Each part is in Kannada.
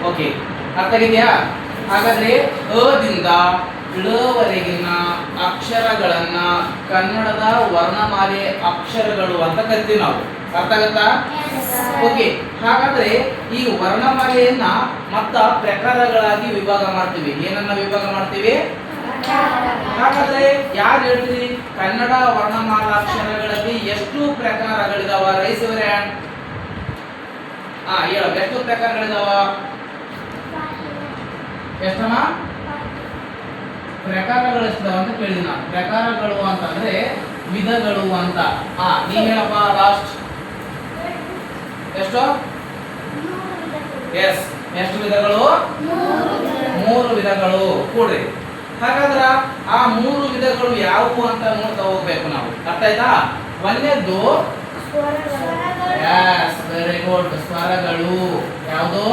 ಓಕೆ, ಅರ್ಥ ಆಗಿದೆಯಾ? ಹಾಗಾದ್ರೆ ಅದಿಂದ ಳವರೆಗಿನ ಅಕ್ಷರಗಳನ್ನ ಕನ್ನಡದ ವರ್ಣಮಾಲೆ ಅಕ್ಷರಗಳು ಅಂತ ಕರಿತೀವಿ ನಾವು. ಅರ್ಥ ಆಗತ್ತಾ? ಓಕೆ, ಹಾಗಾದ್ರೆ ಈ ವರ್ಣಮಾಲೆಯನ್ನ ಮತ್ತ ಪ್ರಕಾರಗಳಾಗಿ ವಿಭಾಗ ಮಾಡ್ತೀವಿ. ಏನನ್ನ ವಿಭಾಗ ಮಾಡ್ತೀವಿ? ಹಾಗಾದ್ರೆ ಯಾರು ಹೇಳ್ತೀರಿ ಕನ್ನಡ ವರ್ಣಮಾಲಾಕ್ಷರಗಳಲ್ಲಿ ಎಷ್ಟು ಪ್ರಕಾರಗಳಿದಾವ? Raise your hand. ಹೇಳ, ಎಷ್ಟು ಪ್ರಕಾರಗಳಿದಾವ? ಎಷ್ಟಮ್ಮ ಪ್ರಕಾರಗಳು ಎಷ್ಟಿದಾವ ಅಂತ ಕೇಳಿದ ನಾನು. ಪ್ರಕಾರಗಳು ಅಂತಂದ್ರೆ ವಿಧಗಳು ಅಂತ. ನೀವ್ ಹೇಳಪ್ಪ ಲಾಸ್ಟ್. ಎಷ್ಟು? ಎಸ್, ಎಷ್ಟು ವಿಧಗಳು? 3 ವಿಧಗಳು. ಕೂಡ್ರಿ. ಹಾಗಾದ್ರ ಆ 3 ವಿಧಗಳು ಯಾವುವು ಅಂತ ನೋಡ್ತಾ ಹೋಗ್ಬೇಕು ನಾವು. ಅರ್ಥ ಆಯ್ತಾ? ಒಂದನೇದ್ದು ಎಸ್, ವೆರಿ ಗುಡ್, ಸ್ವರಗಳು. ಯಾವುದು?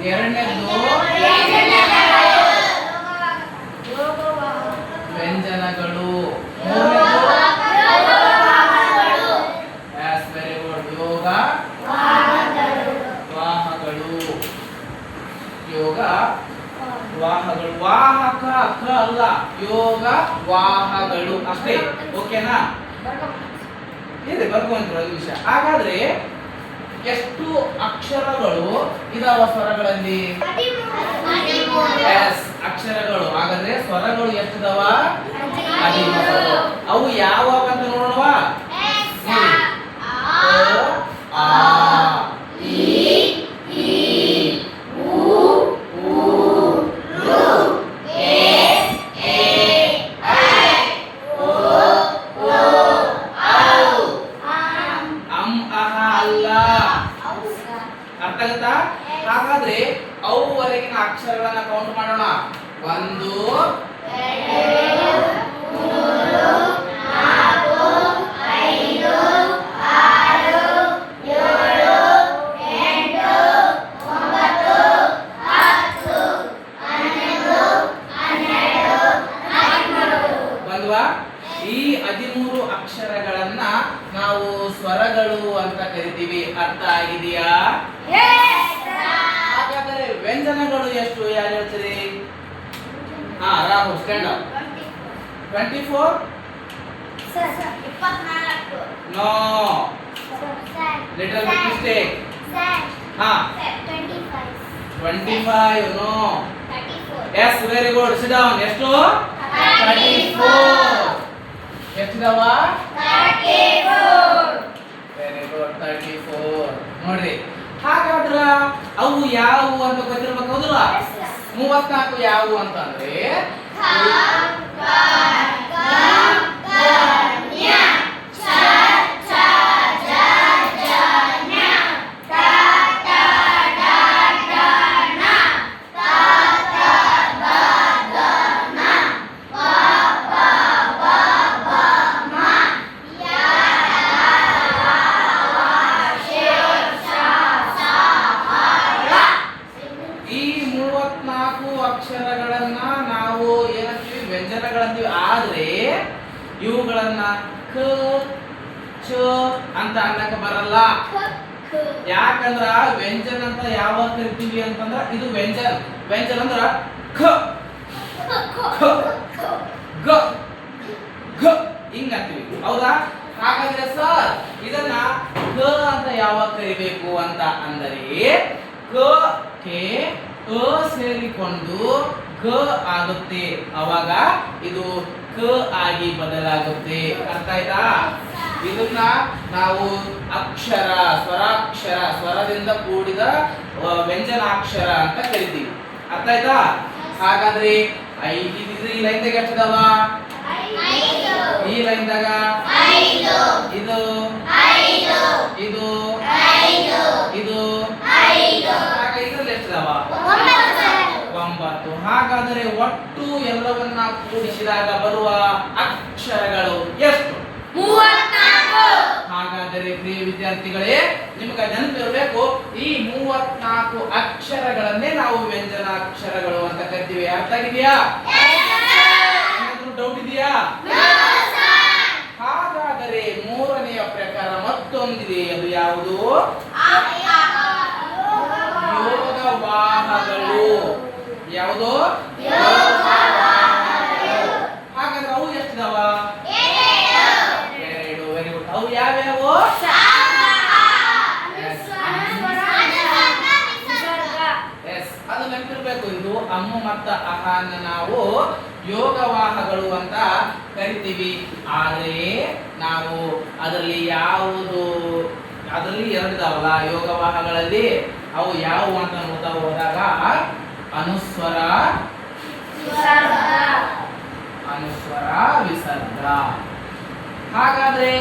ಎರಡನೇದ್ದು ವ್ಯಂಜನಗಳು. ಎಸ್, ವೆರಿ ಗುಡ್, ಯೋಗ ವಾಹಗಳು. ಯೋಗ ವಾಹಗಳು. ವಾಹಕ ಅಕ್ಕ ಅಲ್ಲ, ಯೋಗ ವಾಹಗಳು ಅಷ್ಟೇ. ಓಕೆನಾ? ಇದೆ ಬರ್ಕೊಂಡ್ರು ಈ ವಿಷಯ. ಹಾಗಾದ್ರೆ ಎಷ್ಟು ಅಕ್ಷರಗಳು ಇದಾವ ಸ್ವರಗಳಲ್ಲಿ? ಎಸ್, ಅಕ್ಷರಗಳು. ಹಾಗಾದ್ರೆ ಸ್ವರಗಳು ಎಷ್ಟಿದಾವ? 13. ಅವು ಯಾವ ಅಂತ ನೋಡೋಣ. ಅರ್ಥ ಆಗುತ್ತಾ? ಹಾಗಾದ್ರೆ ಅವುವರೆಗಿನ ಅಕ್ಷರಗಳನ್ನ ಕೌಂಟ್ ಮಾಡೋಣ. 1 2 ಈ 13 ಅಕ್ಷರಗಳನ್ನ ನಾವು ಸ್ವರಗಳು ಅಂತ ಕರಿತೀವಿ. ಅರ್ಥ ಆಗಿದೆಯಾ? ಹಾಗಾದರೆ ವ್ಯಂಜನಗಳು ಎಷ್ಟು? ಯಾರು ಹೇಳ್ತೀರಿ? Rahul, stand up. 24? No, little bit mistake. 25? No. Yes, very good, sit down. ಎಷ್ಟು? 34. ಎಷ್ಟಿದಾವ? 34. Very good, 34. ನೋಡ್ರಿ, ಹಾಗಾದ್ರ ಅವು ಯಾವುವು ಅಂತ ಗೊತ್ತಿರ್ಬೇಕು, ಹೌದಲ್ಲ? 34 ಯಾವುವು ಅಂತಂದ್ರೆ ಅಕ್ಷರಗಳನ್ನ ನಾವು ಏನಂತೀವಿ? ವ್ಯಂಜನಗಳಂತೀವಿ. ಆದ್ರೆ ಇವುಗಳನ್ನ ಕ ಚ ಅಂತ ಅನ್ನಕ ಬರಲ್ಲ. ಯಾಕಂದ್ರ ವ್ಯಂಜನ ಅಂತ ಯಾವಾಗ ಕರಿತೀವಿ ಅಂತಂದ್ರ ಇದು ವ್ಯಂಜನ. ವ್ಯಂಜನ ಅಂದ್ರ ಖ ಖ ಗ ಘ ಹಿಂಗ ಅಂತೀವಿ, ಹೌದಾ? ಹಾಗಾದ್ರೆ ಸರ್ ಇದನ್ನ ಕ ಅಂತ ಯಾವಾಗ ಕರಿಬೇಕು ಅಂತ ಅಂದರೆ ಕ ಕೆ ಅ ಸೇರಿಕೊಂಡು ಗ ಆಗುತ್ತೆ, ಅವಾಗ ಇದು ಕ ಆಗಿ ಬದಲಾಗುತ್ತೆ. ಅರ್ಥ ಆಯ್ತಾ? ಇದನ್ನ ನಾವು ಅಕ್ಷರ, ಸ್ವರಾಕ್ಷರ, ಸ್ವರದಿಂದ ಕೂಡಿದ ವ್ಯಂಜನಾಕ್ಷರ ಅಂತ ಕರಿತೀವಿ. ಅರ್ಥ ಆಯ್ತಾ? ಹಾಗಾದ್ರೆ ಈ ಲೈನ್ ದಾಗ ಎಷ್ಟಿದಾವ? ಈ ಲೈನ್ ದಾಗ ಇದು ಇದು ಇದು ಹಾಗೆ ಇದ್ರಲ್ಲಿ ಎಷ್ಟಿದಾವ? 9. ಹಾಗಾದರೆ ಒಟ್ಟು ಎಲ್ಲವನ್ನ ಕೂಡಿಸಿದಾಗ ಬರುವ ಅಕ್ಷರಗಳು ಎಷ್ಟು? 34. ಹಾಗಾದರೆ ಪ್ರಿಯ ವಿದ್ಯಾರ್ಥಿಗಳೇ, ನಿಮಗೆ ನೆನಪಿರಬೇಕು, ಈ 34 ಅಕ್ಷರಗಳನ್ನೇ ನಾವು ವ್ಯಂಜನಾಕ್ಷರಗಳು ಅಂತ ಕರಿತೀವಿ. ಅರ್ಥ ಆಗಿದೆಯಾ? ಏನಾದರೂ ಡೌಟ್ ಇದೆಯಾ? ಹಾಗಾದರೆ ಮೂರನೆಯ ಪ್ರಕಾರ ಮತ್ತೊಂದಿದೆ, ಅದು ಯಾವುದು? ನೆನಪಿರ್ಬೇಕು, ಇದು ಅಮ್ಮು ಮತ್ತು ಅಹನ ನಾವು ಯೋಗವಾಹಗಳು ಅಂತ ಕರಿತೀವಿ. ಆದರೆ ನಾವು ಅದರಲ್ಲಿ ಎರಡಿದಾವಲ್ಲ ಯೋಗವಾಹಗಳಲ್ಲಿ, ಅವು ಯಾವುವು ಅಂತ ನೋಡ್ತಾ ಹೋದಾಗ ಅನುಸ್ವರ, ವಿಸರ್ಗ. ಹಾಗಾದ್ರೆ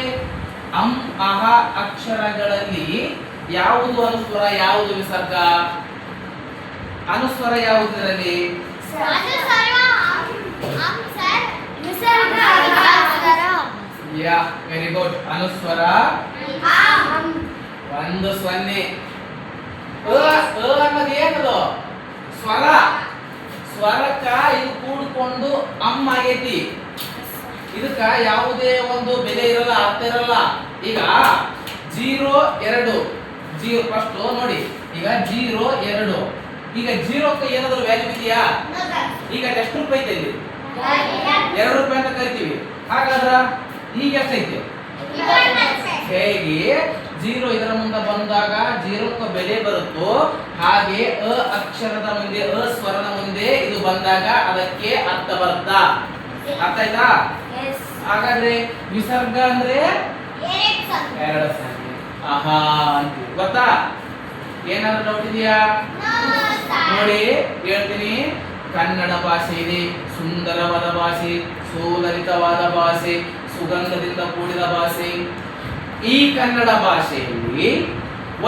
ಅಂ ಅಹ ಅಕ್ಷರಗಳಲ್ಲಿ ಯಾವುದು ಅನುಸ್ವರ, ಯಾವುದು ವಿಸರ್ಗ? ಅನುಸ್ವರ ಯಾವುದರಲ್ಲಿ? Very good. ಅನುಸ್ವರ 1 0. ಅನ್ನೋದು ಏನದು? ಸ್ವರ. ಸ್ವರಕ್ಕ ಇದು ಕೂಡಿಕೊಂಡು ಅಮ್ಮ ಆಗೈತಿ. ಇದಕ್ಕ ಯಾವುದೇ ಒಂದು ಬೆಲೆ ಇರಲ್ಲ, ಅರ್ಥ ಇರಲ್ಲ. ಈಗ 0 2 0 ಫಸ್ಟ್ ನೋಡಿ. ಈಗ 0 2. ಈಗ 0ಕ್ಕೆ ಏನಾದರೂ ವ್ಯಾಲ್ಯೂ ಇದೆಯಾ? ಈಗ ಎಷ್ಟು ರೂಪಾಯಿ ಐತೆ ಇಲ್ಲಿ? 2 ರೂಪಾಯಿ ಅಂತ ಕರಿತೀವಿ. ಹಾಗಾದ್ರೆ ಈಗ ಎಷ್ಟೈತೆ? ಹೇಗೆ 0 ಇದರ ಮುಂದೆ ಬಂದಾಗ 0ಕ್ಕೆ ಬೆಲೆ ಬರುತ್ತೋ ಹಾಗೆ ಅ ಅಕ್ಷರದ ಮುಂದೆ, ಅ ಸ್ವರದ ಮುಂದೆ ಇದು ಬಂದಾಗ ಅದಕ್ಕೆ ಅರ್ಥ ಬರುತ್ತಾ? ಅರ್ಥ ಆಯ್ತಾ? ಹಾಗಾದ್ರೆ ವಿಸರ್ಗ ಅಂದ್ರೆ 2 ಸಂಖ್ಯೆ. ಆಹಾ ಅಂತೀವಿ. ಗೊತ್ತಾ? ಏನಾದ್ರು ಡೌಟ್ ಇದೆಯಾ? ನೋಡಿ ಹೇಳ್ತೀನಿ. ಕನ್ನಡ ಭಾಷೆ ಇದೆ, ಸುಂದರವಾದ ಭಾಷೆ, ಸುಲಲಿತವಾದ ಭಾಷೆ, ಸುಗಂಧದಿಂದ ಕೂಡಿದ ಭಾಷೆ. ಈ ಕನ್ನಡ ಭಾಷೆಯಲ್ಲಿ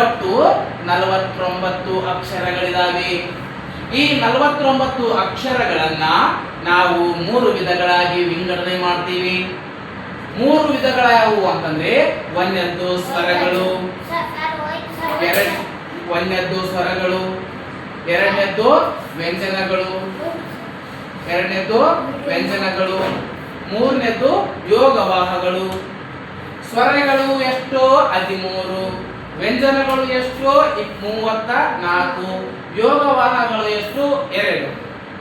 ಒಟ್ಟು 49 ಅಕ್ಷರಗಳಿದಾವೆ. ಈ 49 ಅಕ್ಷರಗಳನ್ನ ನಾವು 3 ವಿಧಗಳಾಗಿ ವಿಂಗಡಣೆ ಮಾಡ್ತೀವಿ. 3 ವಿಧಗಳ ಯಾವುವು ಅಂತಂದ್ರೆ, ಒಂದನೇದ್ದು ಸ್ವರಗಳು, ಒಂದನೇದ್ದು ಸ್ವರಗಳು, ಎರಡನೇದ್ದು ವ್ಯಂಜನಗಳು, ಮೂರನೇದ್ದು ಯೋಗವಾಹಗಳು. ಸ್ವರಗಳು ಎಷ್ಟು? 13. ವ್ಯಂಜನಗಳು ಎಷ್ಟು? 34. ಯೋಗವಾಹಗಳು ಎಷ್ಟು? 2.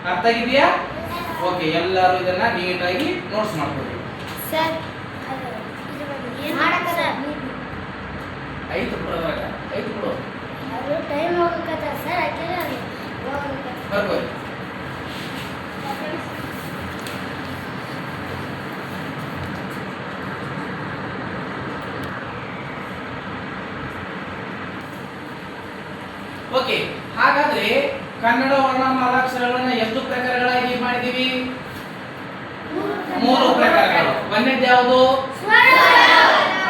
ಅರ್ಥ ಆಗಿದೆಯಾ? ಓಕೆ, ಎಲ್ಲರೂ ಇದನ್ನ ನೀಟಾಗಿ ನೋಟ್ಸ್ ಮಾಡ್ಕೊಳ್ಳಿ. ಐದು ಕೊಡು. ಬರ್ಬೋದು. ಓಕೆ, ಹಾಗಾದ್ರೆ ಕನ್ನಡ ವರ್ಣಮಾಲಾಕ್ಷರಗಳನ್ನ ಎಷ್ಟು ಪ್ರಕಾರಗಳಾಗಿ ಮಾಡಿದೀವಿ? 3 ಪ್ರಕಾರಗಳು. ಒಂದನೇದು ಯಾವುದು?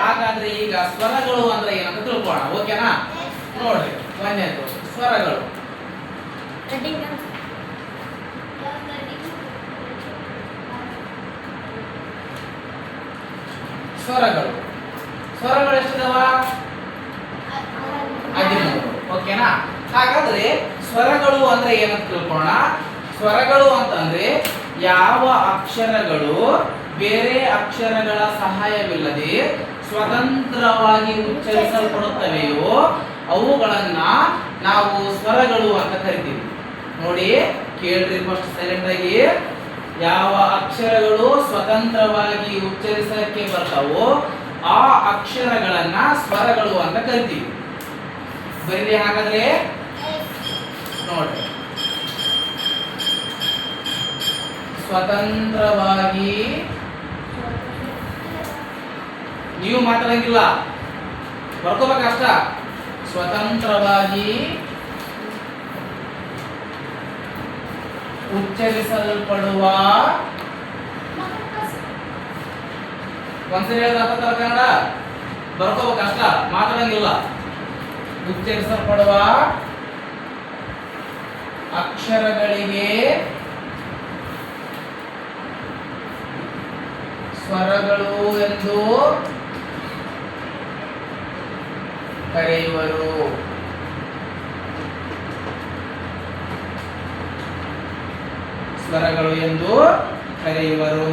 ಹಾಗಾದ್ರೆ ಈಗ ಸ್ವರಗಳು ಅಂದ್ರೆ ಏನಂತ ತಿಳ್ಕೊಳ್ಳೋಣ. ಓಕೆನಾ? ನೋಡ್ರಿ, ಒಂದನೇದು ಸ್ವರಗಳು. ಸ್ವರಗಳು ಎಷ್ಟಿದಾವ? 13. ಓಕೆನಾ? ಹಾಗಾದ್ರೆ ಸ್ವರಗಳು ಅಂದ್ರೆ ಏನಂತ ತಿಳ್ಕೊಳ್ಳೋಣ. ಸ್ವರಗಳು ಅಂತಂದ್ರೆ ಯಾವ ಅಕ್ಷರಗಳು ಬೇರೆ ಅಕ್ಷರಗಳ ಸಹಾಯವಿಲ್ಲದೆ ಸ್ವತಂತ್ರವಾಗಿ ಉಚ್ಚರಿಸಲ್ಪಡುತ್ತವೆಯೋ ಅವುಗಳನ್ನ ನಾವು ಸ್ವರಗಳು ಅಂತ ಕರಿತೀವಿ. ನೋಡಿ, ಕೇಳ್ರಿ ಫಸ್ಟ್ ಸೈಲೆಂಟ್ ಆಗಿ. ಯಾವ ಅಕ್ಷರಗಳು ಸ್ವತಂತ್ರವಾಗಿ ಉಚ್ಚರಿಸಕ್ಕೆ ಬರ್ತಾವೋ ಆ ಅಕ್ಷರಗಳನ್ನ ಸ್ವರಗಳು ಅಂತ ಕರಿತೀವಿ. ಬರೀರಿ ಹಾಗಾದ್ರೆ. ನೋಡ್ರಿ, ಸ್ವತಂತ್ರವಾಗಿ, ನೀವು ಮಾತಾಡಂಗಿಲ್ಲ, ಬರ್ಕೋಬೇಕಷ್ಟ. ಸ್ವತಂತ್ರವಾಗಿ ಉಚ್ಚರಿಸಲ್ಪಡುವ, ಒಂದ್ಸರಿ ಹೇಳಿದ ಕನ್ನಡ ಬರ್ಕೋಬೇಕಷ್ಟ, ಮಾತಾಡಂಗಿಲ್ಲ. ಉಚ್ಚರಿಸಲ್ಪಡುವ ಅಕ್ಷರಗಳಿಗೆ ಸ್ವರಗಳು ಎಂದು ಕರೆಯುವರು. ಸ್ವರಗಳು ಎಂದು ಕರೆಯುವರು.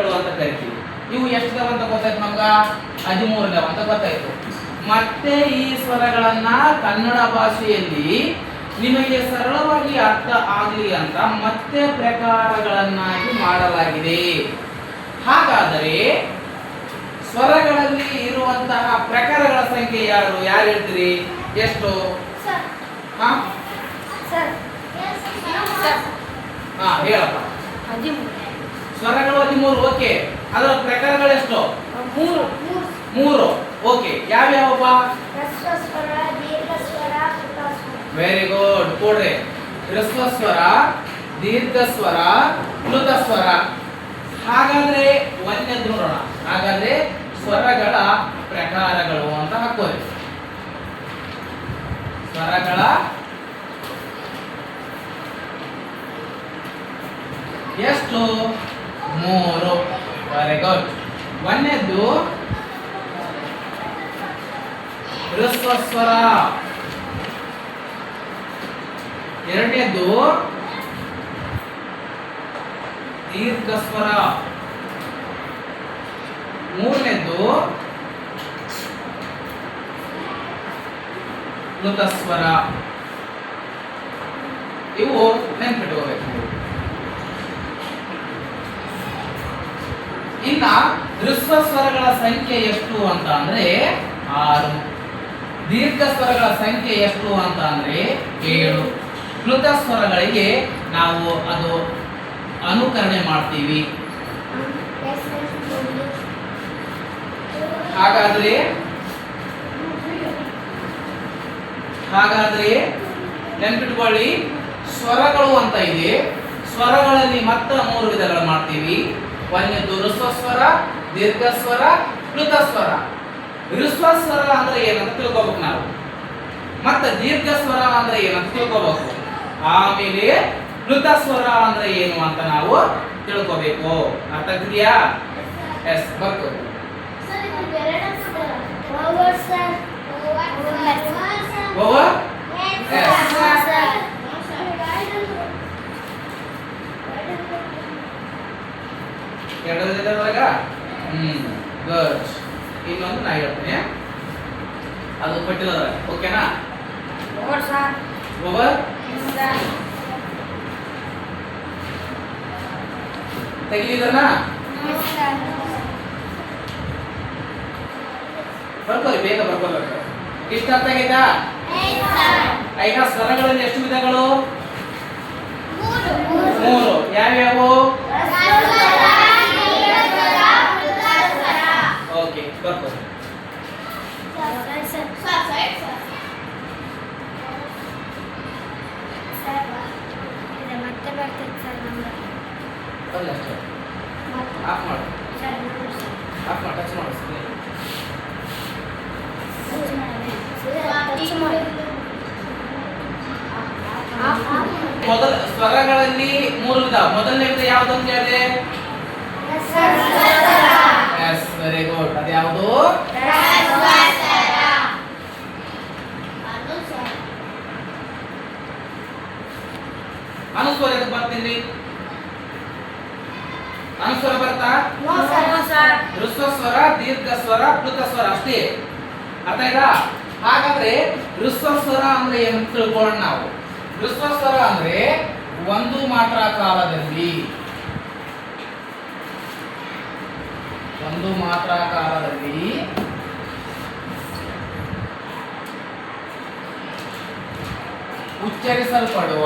ಸ್ವರಗಳು ಅಂತ ಕರಿತೀವಿ. ಇವು ಎಷ್ಟು ಇದಾವ ಅಂತ ಗೊತ್ತಾಯ್ತು ನಮ್ಗ? 13 ಇದಾವ ಅಂತ ಗೊತ್ತಾಯ್ತು. ಮತ್ತೆ ಈ ಸ್ವರಗಳನ್ನ ಕನ್ನಡ ಭಾಷೆಯಲ್ಲಿ ನಿಮಗೆ ಸರಳವಾಗಿ ಅರ್ಥ ಆಗಲಿ ಅಂತ ಮತ್ತೆ ಪ್ರಕಾರಗಳನ್ನಾಗಿ ಮಾಡಲಾಗಿದೆ. ಹಾಗಾದರೆ ಸ್ವರಗಳಲ್ಲಿ ಇರುವಂತಹ ಪ್ರಕಾರಗಳ ಸಂಖ್ಯೆ ಯಾರು ಹೇಳ್ತೀರಿ? ಎಷ್ಟು? ಹಾ ಹೇಳಪ್ಪ. ಸ್ವರಗಳು 13. ಓಕೆ, ಅದರ ಪ್ರಕಾರಗಳು ಎಷ್ಟು? 3. ಓಕೆ, ಯಾವ್ಯಾವಪ್ಪ? Very good. ಕೊಡ್ರಿ. ಹ್ರಸ್ವ ಸ್ವರ, ದೀರ್ಘ ಸ್ವರ, ಪ್ಲುತ ಸ್ವರ. ಹಾಗಾದ್ರೆ ಒಂದನೇದು ನೋಡೋಣ. ಹಾಗಾದ್ರೆ ಸ್ವರಗಳ ಪ್ರಕಾರಗಳು ಅಂತ ಹಾಕೋರಿ. ಸ್ವರಗಳ ಎಷ್ಟು? 3. Very good. ಒಂದನೇದು ಹ್ರಸ್ವ ಸ್ವರ, ಎರಡನೇದು ದೀರ್ಘ ಸ್ವರ, ಮೂರನೇದು ಪ್ಲುತ ಸ್ವರ. ಇವು ನೆನ್ಪಿಟ್ಕೋಬೇಕು. ಇನ್ನ ಹ್ರಸ್ವ ಸ್ವರಗಳ ಸಂಖ್ಯೆ ಎಷ್ಟು ಅಂತ ಅಂದ್ರೆ 6. ದೀರ್ಘ ಸ್ವರಗಳ ಸಂಖ್ಯೆ ಎಷ್ಟು ಅಂತ ಅಂದ್ರೆ 7. ಪ್ಲುತ ಸ್ವರಗಳಿಗೆ ನಾವು ಅದು ಅನುಕರಣೆ ಮಾಡ್ತೀವಿ. ಹಾಗಾದ್ರೆ ನೆನ್ಪಿಟ್ಕೊಳ್ಳಿ, ಸ್ವರಗಳು ಅಂತ ಇದೆ. ಸ್ವರಗಳಲ್ಲಿ ಮತ್ತೆ 3 ವಿಧಗಳು ಮಾಡ್ತೀವಿ. ಒಂದನೇದು ಹ್ರಸ್ವ ಸ್ವರ, ದೀರ್ಘ ಸ್ವರ, ಪ್ಲುತ ಸ್ವರ. ಹ್ರಸ್ವ ಸ್ವರ ಅಂದ್ರೆ ಏನಂತ ತಿಳ್ಕೊಬೇಕು ನಾವು. ಮತ್ತೆ ದೀರ್ಘ ಸ್ವರ ಅಂದ್ರೆ ಏನಂತ ತಿಳ್ಕೊಬೇಕು. ಆಮೇಲೆ ಪ್ಲುತ ಸ್ವರ ಅಂದ್ರೆ ಏನು ಅಂತ ನಾವು ತಿಳ್ಕೊಬೇಕು. ಅರ್ಥ ಆಗ್ತಿದ್ಯಾ? ಎಸ್, ಬರ್ಕೋ. ಓವರ್? ಎರಡರೊಳಗ ಗುಡ್. ಇನ್ನೊಂದು ನಾ ಹೇಳ್ತೀನಿ, ಅದು ಪಟ್ಟಿಲ್ಲ. ಓಕೆನಾ? ಓವರ್. ತೆಗಿಲಿದನ ಬರ್ಕೋರಿ, ಬೇಗ ಬರ್ಕೋಬೇಕು. ಇಷ್ಟ ಅರ್ಥ ಆಗೈತಾ? ಈಗ ಸ್ವರಗಳಲ್ಲಿ ಎಷ್ಟು ವಿಧಗಳು? 3. ಯಾವ್ಯಾವು? ಓಕೆ, ಬರ್ಕೋರಿ. ಆಫ್ ಮಾಡು, ಟಚ್ ಮಾಡು. ಮೊದಲ ಸ್ವರಗಳಲ್ಲಿ 3 ವಿಧ. ಮೊದಲನೇ ವಿಧ ಯಾವ್ದು ಅಂತ ಹೇಳಿದೆ? Yes, very good. ಅದು ಯಾವುದು? ಅನುಸ್ವರ ಬರ್ತೀನಿ. ಅನುಸ್ವರ ಬರ್ತಾ? ಹ್ರಸ್ವ ಸ್ವರ, ದೀರ್ಘ ಸ್ವರ, ಪ್ಲುತ ಸ್ವರ ಅಷ್ಟೇ. ಅರ್ಥ ಆಯ್ತಾ? ಹಾಗಾದ್ರೆ ಹ್ರಸ್ವ ಸ್ವರ ಅಂದ್ರೆ ಏನು ತಿಳ್ಕೊಳ್ಳೋಣ ನಾವು. ಹ್ರಸ್ವ ಸ್ವರ ಅಂದ್ರೆ ಒಂದು ಮಾತ್ರ ಕಾಲದಲ್ಲಿ ಉಚ್ಚರಿಸಲ್ಪಡುವ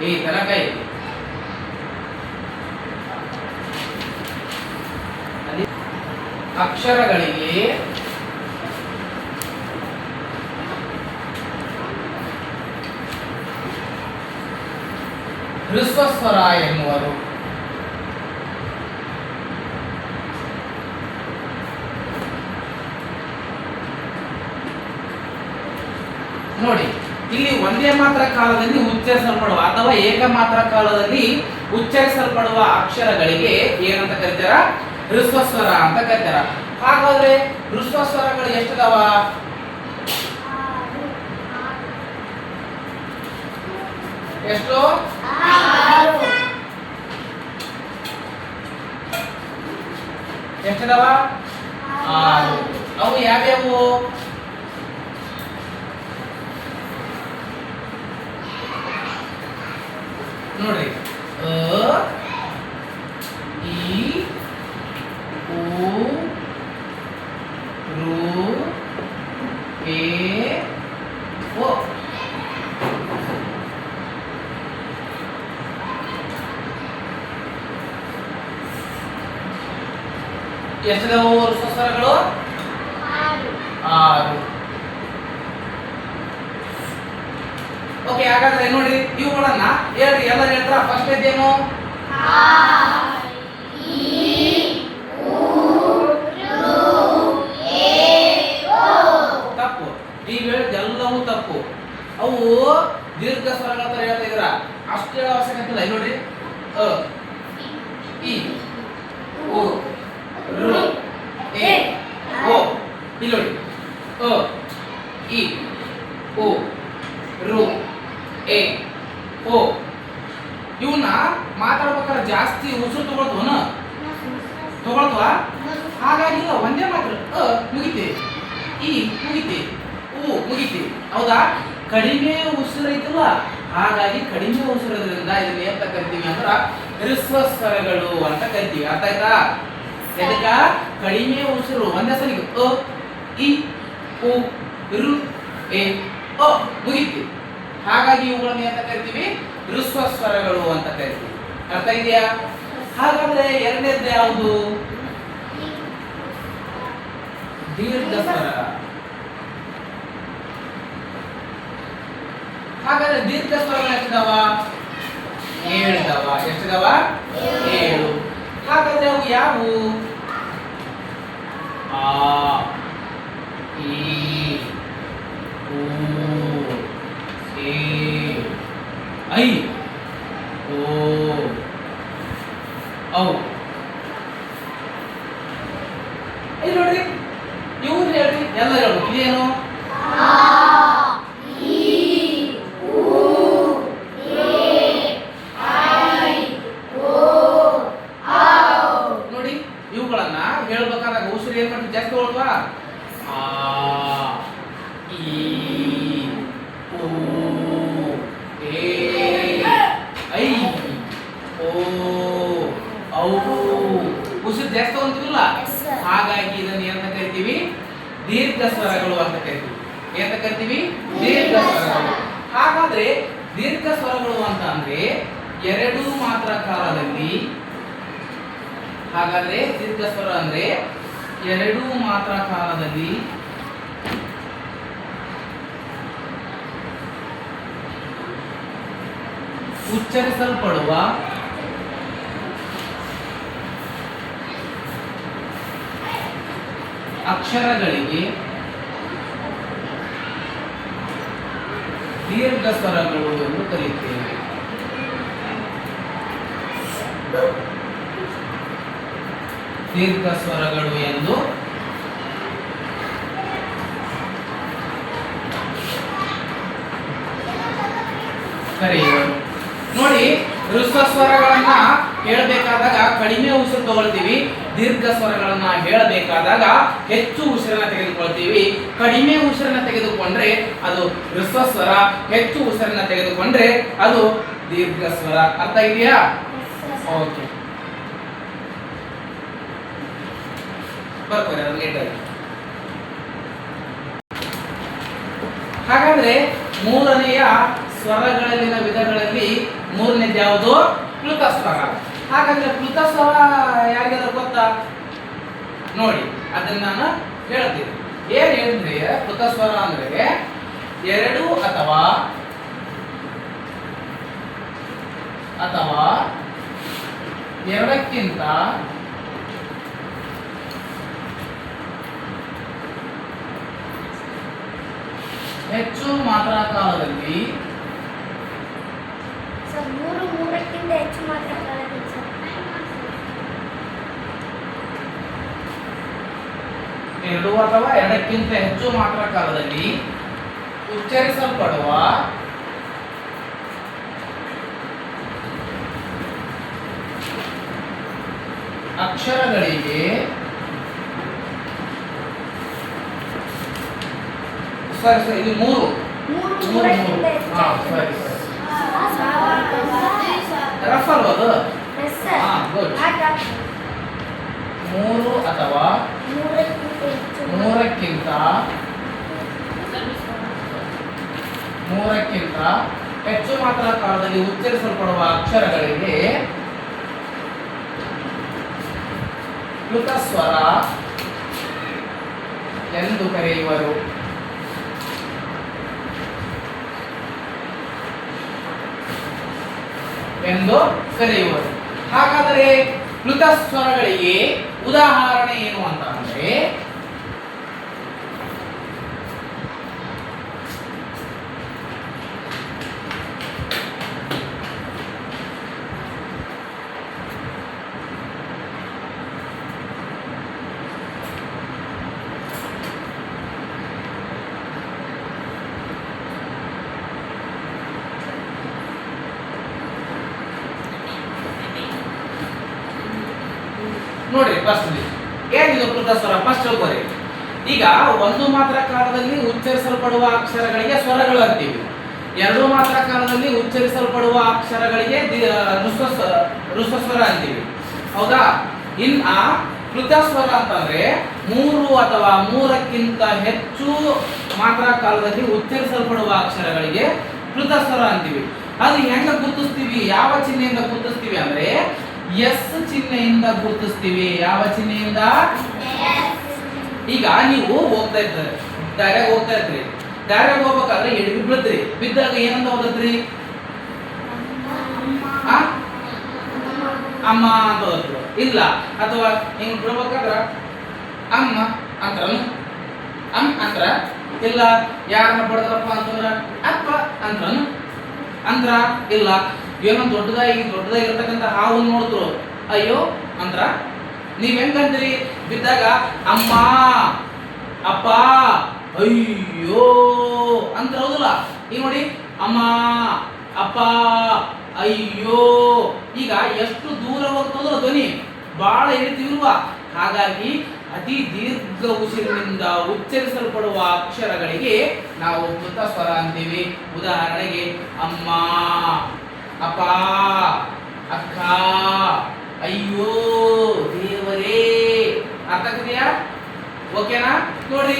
ಈ ತರ ಕೈ ಅಕ್ಷರಗಳಿಗೆ ಹ್ರಸ್ವ ಸ್ವರ ಎನ್ನುವರು. ನೋಡಿ, ಇಲ್ಲಿ ಒಂದೇ ಮಾತ್ರ ಕಾಲದಲ್ಲಿ ಉಚ್ಚರಿಸಲ್ಪಡುವ ಅಥವಾ ಏಕಮಾತ್ರ ಕಾಲದಲ್ಲಿ ಉಚ್ಚರಿಸಲ್ಪಡುವ ಅಕ್ಷರಗಳಿಗೆ ಏನಂತ ಕರೀತಾರ? ಹ್ರಸ್ವ ಸ್ವರ ಅಂತ ಕರೀತಾರ. ಹಾಗಾದ್ರೆ ಹ್ರಸ್ವ ಸ್ವರಗಳು ಎಷ್ಟಿದಾವ? ಎಷ್ಟು? ಎಷ್ಟದವ? 6. ಅವು ಯಾವ್ಯಾವು? ನೋಡ್ರಿ, ಅ, ಈ, ಉ, ರು, ಎ, ಓ. ಎಷ್ಟದವು ಹ್ರಸ್ವ ಸ್ವರಗಳು? 6. ಓಕೆ, ಹಾಗಾದ್ರೆ ನೋಡ್ರಿ ಇವುಗಳನ್ನ ಹೇಳ್ರಿ, ಎಲ್ಲರೂ ಹೇಳ್ತಾರ. ಫಸ್ಟ್ ಇದೇನು? ತಪ್ಪು. ನೀವು ಹೇಳಿದ್ದೆಲ್ಲವೂ ತಪ್ಪು. ಅವು ದೀರ್ಘ ಸ್ವರಗಳ ತರ ಹೇಳ್ತಾ ಇದ್ರ, ಅಷ್ಟು ಹೇಳೋ ಅವಶ್ಯಕತೆ ಇಲ್ಲ. ನೋಡ್ರಿ, ಅ, ಇ, ಉ, ರು, ಎ, ಓ. ಇಲ್ಲಿ ನೋಡಿ, ಅ, ಇ, ಉ, ರು, ಎ, ಓ. ಇವನ್ನ ಮಾತಾಡ್ಬೇಕಾದ್ರೆ ಜಾಸ್ತಿ ಉಸಿರು ತಗೊಳ್ತವಾ? ಹಾಗಾಗಿ ಒಂದೇ ಮಾತ್ರ ಅ ಮುಗಿತಿ, ಇ ಮುಗಿತಿ, ಉ ಮುಗಿತಿ. ಹೌದಾ? ಕಡಿಮೆ ಉಸಿರು ಐತಲ್ಲ, ಹಾಗಾಗಿ ಕಡಿಮೆ ಉಸಿರೋದ್ರಿಂದ ಇದನ್ನ ಏನಂತ ಕರಿತೀವಿ ಅಂದ್ರ ಹ್ರಸ್ವ ಸ್ವರಗಳು ಅಂತ ಕರಿತೀವಿ. ಅರ್ಥ ಆಯ್ತಾ? ಇದಕ್ಕ ಕಡಿಮೆ ಉಸಿರು ಒಂದೇ ಸಲಿಗೆ ಅ, ಇ, ಉ, ರು, ಎ, ಓ ಮುಗಿತಿ. ಹಾಗಾಗಿ ಇವುಗಳನ್ನ ಏನಂತ ಕರಿತೀವಿ? ಹ್ರಸ್ವ ಸ್ವರಗಳು ಅಂತ ಕರಿತೀವಿ. ಅರ್ಥ ಇದೆಯಾ? ಹಾಗಾದ್ರೆ ಎರಡನೇದ್ದು ಯಾವುದು? ದೀರ್ಘ ಸ್ವರ. ಹಾಗಾದ್ರೆ ದೀರ್ಘ ಸ್ವರಗಳು ಎಷ್ಟಿದಾವ? 7 ಇದಾವ. ಎಷ್ಟಿದಾವ? 7. ಹಾಗಾದ್ರೆ ಅವು ಯಾವುವು? ಆ, ಈ, ಉ, ಎ, ಐ, ಓ, ಔ. ಇಲ್ಲಿ ನೋಡ್ರಿ, ಇವ್ರು ಹೇಳ್ರಿ, ಎಲ್ಲ ಹೇಳ್ಬೇಕು. ಇದೇನು? ನೋಡಿ, ಇವುಗಳನ್ನ ಹೇಳ್ಬೇಕಾದಾಗ ಉಸಿರು ಏನ್ ಮಾಡ್ತೀವಿ? ಜಾಸ್ತಿ ಹೊಳ್ವಾ? ಆ, ಈ, ಉ, ಎ, ಐ, ಓ, ಔ. ಉಸಿರು ಜಾಸ್ತಿ ತಗೊಂತೀವಿಲ್ಲ, ಹಾಗಾಗಿ ಇದನ್ನ ಏನಂತ ಕರಿತೀವಿ? ದೀರ್ಘ ಸ್ವರಗಳು ಅಂತ ಕರಿತೀವಿ. ಏನಂತ ಕರಿತೀವಿ? ದೀರ್ಘ ಸ್ವರಗಳು. ಹಾಗಾದ್ರೆ ದೀರ್ಘ ಸ್ವರಗಳು ಅಂತ ಅಂದ್ರೆ 2 ಮಾತ್ರ ಕಾಲದಲ್ಲಿ. ಹಾಗಾದ್ರೆ ದೀರ್ಘ ಸ್ವರ ಅಂದ್ರೆ 2 ಮಾತ್ರ ಕಾಲದಲ್ಲಿ ಉಚ್ಚರಿಸಲ್ಪಡುವ ಅಕ್ಷರಗಳಿಗೆ ದೀರ್ಘ ಸ್ವರಗಳು ಎಂದು ಕರೆಯುತ್ತೇವೆ. ದೀರ್ಘ ಸ್ವರಗಳು ಎಂದು ಕರೆಯುವರು. ನೋಡಿ, ಹ್ರಸ್ವ ಸ್ವರಗಳನ್ನ ಹೇಳಬೇಕಾದಾಗ ಕಡಿಮೆ ಉಸಿರು ತಗೊಳ್ತೀವಿ. ದೀರ್ಘ ಸ್ವರಗಳನ್ನ ಹೇಳಬೇಕಾದಾಗ ಹೆಚ್ಚು ಉಸಿರನ್ನ ತೆಗೆದುಕೊಳ್ತೀವಿ. ಕಡಿಮೆ ಉಸಿರನ್ನ ತೆಗೆದುಕೊಂಡ್ರೆ ಅದು ಹ್ರಸ್ವ ಸ್ವರ, ಹೆಚ್ಚು ಉಸಿರನ್ನ ತೆಗೆದುಕೊಂಡ್ರೆ ಅದು ದೀರ್ಘ ಸ್ವರ. ಅರ್ಥ ಇದೆಯಾ? ಓಕೆ, ಬರ್ತಾರೆ ಅದು ನೀಟಾಗಿ. ಹಾಗಾದ್ರೆ ಮೂರನೆಯ ಸ್ವರಗಳಲ್ಲಿನ ವಿಧಗಳಲ್ಲಿ ಮೂರನೇದು ಯಾವುದು? ಪ್ಲುತ ಸ್ವರ. ಹಾಗಾದ್ರೆ ಪ್ಲುತ ಸ್ವರ ಯಾರಿಗಾದ್ರೂ ಗೊತ್ತಾ? ನೋಡಿ, ಅದನ್ನ ನಾನು ಹೇಳ್ತೀನಿ. ಏನ್ ಹೇಳಿದ್ರೆ ಪ್ಲುತ ಸ್ವರ ಅಂದ್ರೆ 2 ಅಥವಾ ಎರಡಕ್ಕಿಂತ ಹೆಚ್ಚು ಮಾತ್ರಾ ಕಾಲದಲ್ಲಿ ಮೂರಕ್ಕಿಂತ ಹೆಚ್ಚು ಮಾತ್ರಾ ಕಾಲದಲ್ಲಿ ಎರಡು ಅಥವಾ ಎರಡಕ್ಕಿಂತ ಹೆಚ್ಚು ಮಾತ್ರಾ ಕಾಲದಲ್ಲಿ ಉಚ್ಚರಿಸಲ್ಪಡುವ ಅಕ್ಷರಗಳಿಗೆ ಸರಿ ಇದು ಮೂರು ಮೂರಕ್ಕಿಂತ ಹಾ ಹೆಚ್ಚು ಸರಿ ಸರ್. ರಫ್ ಅಲ್ವಾ ಅದು Yes, sir. ಹಾ ಗುಡ್ ಆಟ. ಮೂರು ಅಥವಾ ಮೂರಕ್ಕಿಂತ ಮೂರಕ್ಕಿಂತ ಹೆಚ್ಚು ಮಾತ್ರ ಕಾಲದಲ್ಲಿ ಉಚ್ಚರಿಸಲ್ಪಡುವ ಅಕ್ಷರಗಳಿಗೆ ಪ್ಲುತ ಸ್ವರ ಎಂದು ಕರೆಯುವರು. ಎಂದು ಕರೆಯುವರು. ಹಾಗಾದರೆ ಪ್ಲುತ ಸ್ವರಗಳಿಗೆ ಉದಾಹರಣೆ ಏನು ಅಂತ ಅಂದ್ರೆ ನೋಡ್ರಿ ಫಸ್ಟ್ ಏನಿದು ಪ್ಲುತ ಸ್ವರ ಫಸ್ಟ್ ತಿಳ್ಕೊರಿ. ಈಗ ಒಂದು ಮಾತ್ರ ಕಾಲದಲ್ಲಿ ಉಚ್ಚರಿಸಲ್ಪಡುವ ಅಕ್ಷರಗಳಿಗೆ ಸ್ವರಗಳು ಅಂತೀವಿ. ಎರಡು ಮಾತ್ರ ಕಾಲದಲ್ಲಿ ಉಚ್ಚರಿಸಲ್ಪಡುವ ಅಕ್ಷರಗಳಿಗೆ ಋಸ್ವ ಸ್ವರ ಅಂತೀವಿ. ಹೌದಾ? ಇನ್ನ ಪ್ಲುತ ಸ್ವರ ಅಂತಂದ್ರೆ ಮೂರು ಅಥವಾ ಮೂರಕ್ಕಿಂತ ಹೆಚ್ಚು ಮಾತ್ರ ಕಾಲದಲ್ಲಿ ಉಚ್ಚರಿಸಲ್ಪಡುವ ಅಕ್ಷರಗಳಿಗೆ ಪ್ಲುತ ಸ್ವರ ಅಂತೀವಿ. ಅದು ಹೆಂಗ ಗುರುತಿಸ್ತೀವಿ? ಯಾವ ಚಿಹ್ನೆಯಿಂದ ಗುರುತಿಸ್ತೀವಿ ಅಂದ್ರೆ ಎಸ್ ಚಿಹ್ನೆಯಿಂದ ಗುರುತಿಸ್ತೀವಿ. ಯಾವ ಚಿಹ್ನೆಯಿಂದ? ಈಗ ನೀವು ಹೋಗ್ತಾ ಇರ್ತಾರೆ, ದಾರ್ಯಾಗ ಹೋಗ್ತಾ ಇರ್ತೀರಿ. ದಾರ್ಯಾಗ ಹೋಗ್ಬೇಕಾದ್ರೆ ಎಡವಿ ಬೀಳ್ತೀರಿ. ಬಿದ್ದಾಗ ಏನಂತ ಓದತ್ರಿ? ಅಮ್ಮ ಅಂತ ಓದತ್ರು ಇಲ್ಲ. ಅಥವಾ ಹಿಂಗ್ ಬಿಡ್ಬೇಕಾದ್ರ ಅಮ್ಮ ಅಂತ್ರನು ಅಂತ್ರ ಇಲ್ಲ. ಯಾರನ್ನ ಬಡದ್ರಪ್ಪ ಅಂತಂದ್ರ ಅಪ್ಪ ಅಂತ್ರನು ಅಂದ್ರ ಇಲ್ಲ. ಏನೋ ದೊಡ್ಡದಾಗಿರ್ತಕ್ಕಂಥ ಹಾವು ನೋಡಿದ್ರು ಅಯ್ಯೋ ಅಂದ್ರ. ನೀವ್ ಹೆಂಗಂದ್ರಿ? ಬಿದ್ದಾಗ ಅಮ್ಮ ಅಪ್ಪ ಅಯ್ಯೋ ಅಂತ ಹೌದಲ್ಲ? ಈಗ ನೋಡಿ ಅಮ್ಮ ಅಪ್ಪ ಅಯ್ಯೋ. ಈಗ ಎಷ್ಟು ದೂರ ಹೋಗ್ತದೋ ಧ್ವನಿ ಬಹಳ ಇಳಿತಿರುವ. ಹಾಗಾಗಿ ಅತಿ ದೀರ್ಘ ಉಸಿರಿನಿಂದ ಉಚ್ಚರಿಸಲ್ಪಡುವ ಅಕ್ಷರಗಳಿಗೆ ನಾವು ಪ್ಲುತ ಸ್ವರ ಅಂತೀವಿ. ಉದಾಹರಣೆಗೆ ಅಮ್ಮ, ಅಪ್ಪ, ಅಕ್ಕ, ಅಯ್ಯೋ, ದೇವರೇ. ಅರ್ಥ ಆಗ್ತಿದೆಯಾ? ಓಕೆನಾ? ನೋಡ್ರಿ,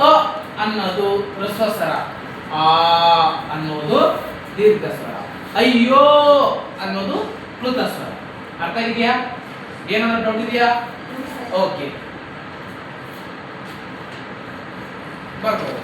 ಅ ಅನ್ನೋದು ಹ್ರಸ್ವ ಸ್ವರ, ಆ ಅನ್ನೋದು ದೀರ್ಘ ಸ್ವರ, ಅಯ್ಯೋ ಅನ್ನೋದು ಪ್ಲುತ ಸ್ವರ. ಅರ್ಥ ಆಗಿದೆಯಾ? ಏನಾದ್ರು ಡೌಟ್ ಇದೆಯಾ? ಓಕೆ ಬರ್ಬೋದು.